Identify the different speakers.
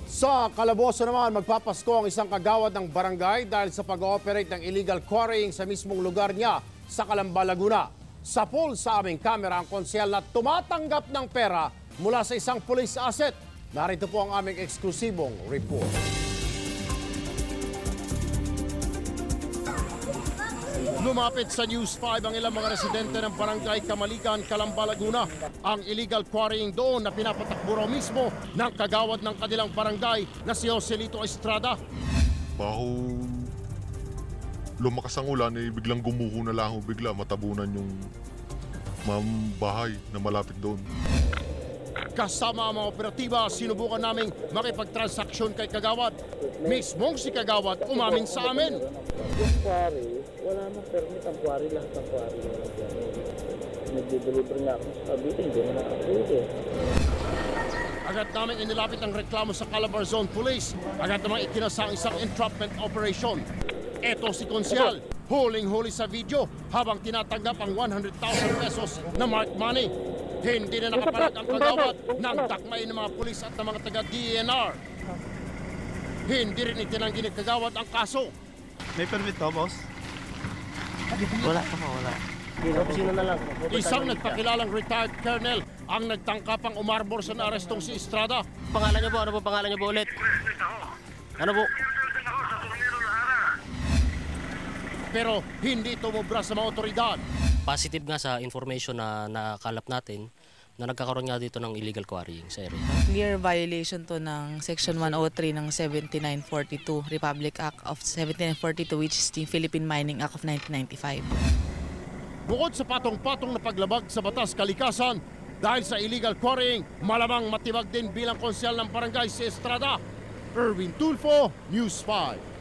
Speaker 1: Sa Calabozo naman, magpapasko ang isang kagawad ng barangay dahil sa pag-ooperate ng illegal quarrying sa mismong lugar niya sa Calamba, Laguna. Sa pool sa aming kamera ang konsyel na tumatanggap ng pera mula sa isang police asset. Narito po ang aming eksklusibong report. Lumapit sa News 5 ang ilang mga residente ng barangay Kamalikan, Calamba, Laguna. Ang illegal quarrying doon na pinapatakbo raw mismo ng kagawad ng kanilang barangay na si Joselito Estrada.
Speaker 2: Baho, lumakas ang ulan, biglang gumuho na lang, bigla matabunan yung bahay na malapit doon.
Speaker 1: Kasama ang mga operatiba, sinubukan naming makipagtransaksyon kay kagawad. Mismong si kagawad umamin sa amin.
Speaker 3: Yung quarry, wala nang permit ang quarry, lahat ng quarry. Nag-deliver nga ako sa Cavite, hindi na nakapwede.
Speaker 1: Agad namin inilapit ang reklamo sa Calabar Zone Police. Agad namang ikinasa ang isang entrapment operation. Eto si Konsyal, huling-huli sa video habang tinatanggap ang 100,000 pesos na marked money. Hindi na nakapalag ang kagawad ng dakmay ng mga pulis at ng mga taga-DNR. Hindi rin itinanggi ni kagawad ang kaso.
Speaker 4: May permit to, boss?
Speaker 5: Wala pa, wala.
Speaker 3: Sino na lang?
Speaker 1: Isang nagpakilalang retired colonel ang nagtangkapang umarbor sa naarestong si Estrada.
Speaker 5: Pangalan niyo po? Ano po pangalan niyo po ulit? Ano po?
Speaker 1: Pero hindi tumubra sa mga otoridad.
Speaker 5: Positive nga sa information na nakalap natin na nagkakaroon nga dito ng illegal quarrying sa area.
Speaker 6: Clear violation to ng Section 103 ng 7942, Republic Act of 7942, which is the Philippine Mining Act of 1995.
Speaker 1: Bukod sa patong-patong na paglabag sa batas kalikasan, dahil sa illegal quarrying, malamang matibag din bilang konsyal ng barangay si Estrada. Erwin Tulfo, News 5.